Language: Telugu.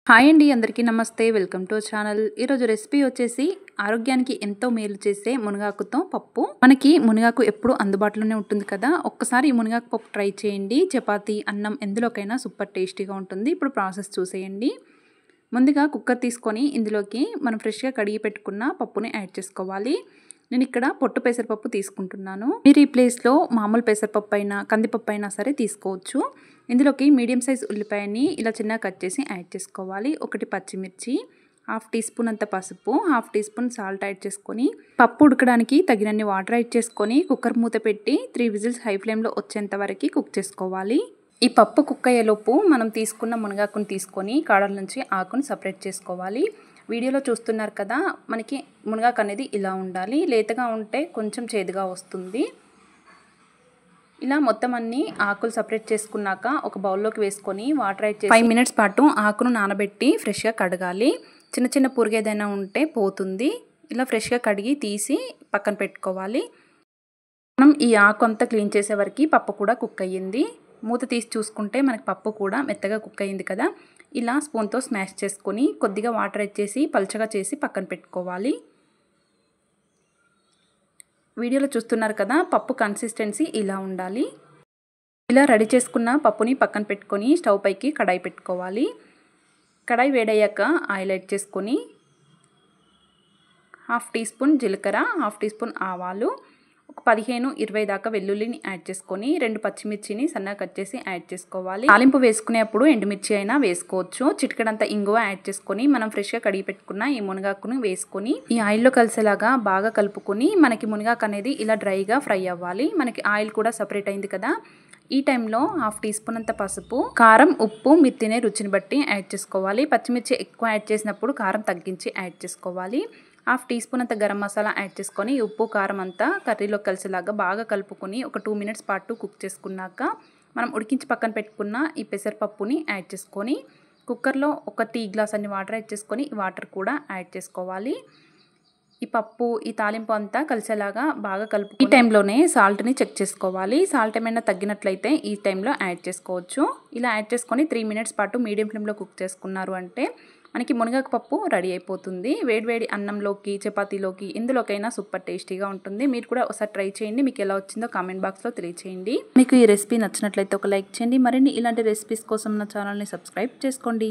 హాయ్ అండి, అందరికీ నమస్తే. Welcome to channel. ఈరోజు రెసిపీ వచ్చేసి ఆరోగ్యానికి ఎంతో మేలు చేసే మునగాకుతో పప్పు. మనకి మునగాకు ఎప్పుడు అందుబాటులోనే ఉంటుంది కదా. ఒక్కసారి ఈ మునగాకు పప్పు ట్రై చేయండి. చపాతీ, అన్నం ఎందులోకైనా సూపర్ టేస్టీగా ఉంటుంది. ఇప్పుడు ప్రాసెస్ చూసేయండి. ముందుగా కుక్కర్ తీసుకొని ఇందులోకి మనం ఫ్రెష్గా కడిగి పెట్టుకున్న పప్పుని యాడ్ చేసుకోవాలి. నేను ఇక్కడ పొట్టు పెసరపప్పు తీసుకుంటున్నాను. మీరు ఈ ప్లేస్లో మామూలు పెసరపప్పు అయినా కందిపప్పు అయినా సరే తీసుకోవచ్చు. ఇందులోకి మీడియం సైజ్ ఉల్లిపాయని ఇలా చిన్నగా కట్ చేసి యాడ్ చేసుకోవాలి. 1 పచ్చిమిర్చి, 1/2 టీ స్పూన్ అంత పసుపు, 1/2 టీ స్పూన్ సాల్ట్ యాడ్ చేసుకొని పప్పు ఉడకడానికి తగినన్ని వాటర్ యాడ్ చేసుకొని కుక్కర్ మూత పెట్టి 3 విజిల్స్ హై ఫ్లేమ్లో వచ్చేంత వరకు కుక్ చేసుకోవాలి. ఈ పప్పు కుక్ అయ్యేలోపు మనం తీసుకున్న మునగాకుని తీసుకొని కాడల నుంచి ఆకుని సపరేట్ చేసుకోవాలి. వీడియోలో చూస్తున్నారు కదా, మనకి మునగాకు అనేది ఇలా ఉండాలి. లేతగా ఉంటే కొంచెం చేదుగా వస్తుంది. ఇలా మొత్తం అన్ని ఆకులు సపరేట్ చేసుకున్నాక ఒక బౌల్లోకి వేసుకొని వాటర్ యాడ్ చేసి 5 మినిట్స్ పాటు ఆకును నానబెట్టి ఫ్రెష్గా కడగాలి. చిన్న చిన్న పురుగు ఏదైనా ఉంటే పోతుంది. ఇలా ఫ్రెష్గా కడిగి తీసి పక్కన పెట్టుకోవాలి. మనం ఈ ఆకు అంతా క్లీన్ చేసే వరకు పప్పు కూడా కుక్ అయ్యింది. మూత తీసి చూసుకుంటే మనకి పప్పు కూడా మెత్తగా కుక్ అయ్యింది కదా. ఇలా స్పూన్తో స్మాష్ చేసుకొని కొద్దిగా వాటర్ ఇచ్చేసి పల్చగా చేసి పక్కన పెట్టుకోవాలి. వీడియోలో చూస్తున్నారు కదా, పప్పు కన్సిస్టెన్సీ ఇలా ఉండాలి. ఇలా రెడీ చేసుకున్న పప్పుని పక్కన పెట్టుకొని స్టవ్ పైకి కడాయి పెట్టుకోవాలి. కడాయి వేడయ్యాక ఆయిల్ యాడ్ చేసుకొని 1/2 టీ స్పూన్ జీలకర్ర, 1/2 టీ స్పూన్ ఆవాలు, ఒక 15-20 దాకా వెల్లుల్లిని యాడ్ చేసుకొని 2 పచ్చిమిర్చిని సన్నగా కట్ చేసి యాడ్ చేసుకోవాలి. తాలింపు వేసుకునేప్పుడు ఎండుమిర్చి అయినా వేసుకోవచ్చు. చిటికెడంత ఇంగువ యాడ్ చేసుకొని మనం ఫ్రెష్గా కడిగి పెట్టుకున్న ఈ మునగాకును వేసుకొని ఈ ఆయిల్లో కలిసేలాగా బాగా కలుపుకొని మనకి మునగాకు అనేది ఇలా డ్రైగా ఫ్రై అవ్వాలి. మనకి ఆయిల్ కూడా సపరేట్ అయింది కదా. ఈ టైంలో 1/2 టీ స్పూన్ అంత పసుపు, కారం, ఉప్పు మీరు తినే రుచిని బట్టి యాడ్ చేసుకోవాలి. పచ్చిమిర్చి ఎక్కువ యాడ్ చేసినప్పుడు కారం తగ్గించి యాడ్ చేసుకోవాలి. 1/2 టీ స్పూన్ అంత గరం మసాలా యాడ్ చేసుకొని ఉప్పు కారం అంతా కర్రీలో కలిసేలాగా బాగా కలుపుకొని ఒక 2 మినిట్స్ పాటు కుక్ చేసుకున్నాక మనం ఉడికించి పక్కన పెట్టుకున్న ఈ పెసరపప్పుని యాడ్ చేసుకొని కుక్కర్లో ఒక టీ గ్లాస్ అన్ని వాటర్ యాడ్ చేసుకొని ఈ వాటర్ కూడా యాడ్ చేసుకోవాలి. ఈ పప్పు ఈ తాలింపు అంతా కలిసేలాగా బాగా కలుపు. ఈ టైంలోనే సాల్ట్ని చెక్ చేసుకోవాలి. సాల్ట్ ఏమైనా తగ్గినట్లయితే ఈ టైంలో యాడ్ చేసుకోవచ్చు. ఇలా యాడ్ చేసుకొని 3 మినిట్స్ పాటు మీడియం ఫ్లేమ్లో కుక్ చేసుకున్నారు అంటే మనకి మునగాకు పప్పు రెడీ అయిపోతుంది. వేడివేడి అన్నంలోకి, చపాతీలోకి ఎందులోకైనా సూపర్ టేస్టీగా ఉంటుంది. మీరు కూడా ఒకసారి ట్రై చేయండి. మీకు ఎలా వచ్చిందో కామెంట్ బాక్స్లో తెలియచేయండి. మీకు ఈ రెసిపీ నచ్చినట్లయితే ఒక లైక్ చేయండి. మరిన్ని ఇలాంటి రెసిపీస్ కోసం నా ఛానల్ని సబ్స్క్రైబ్ చేసుకోండి.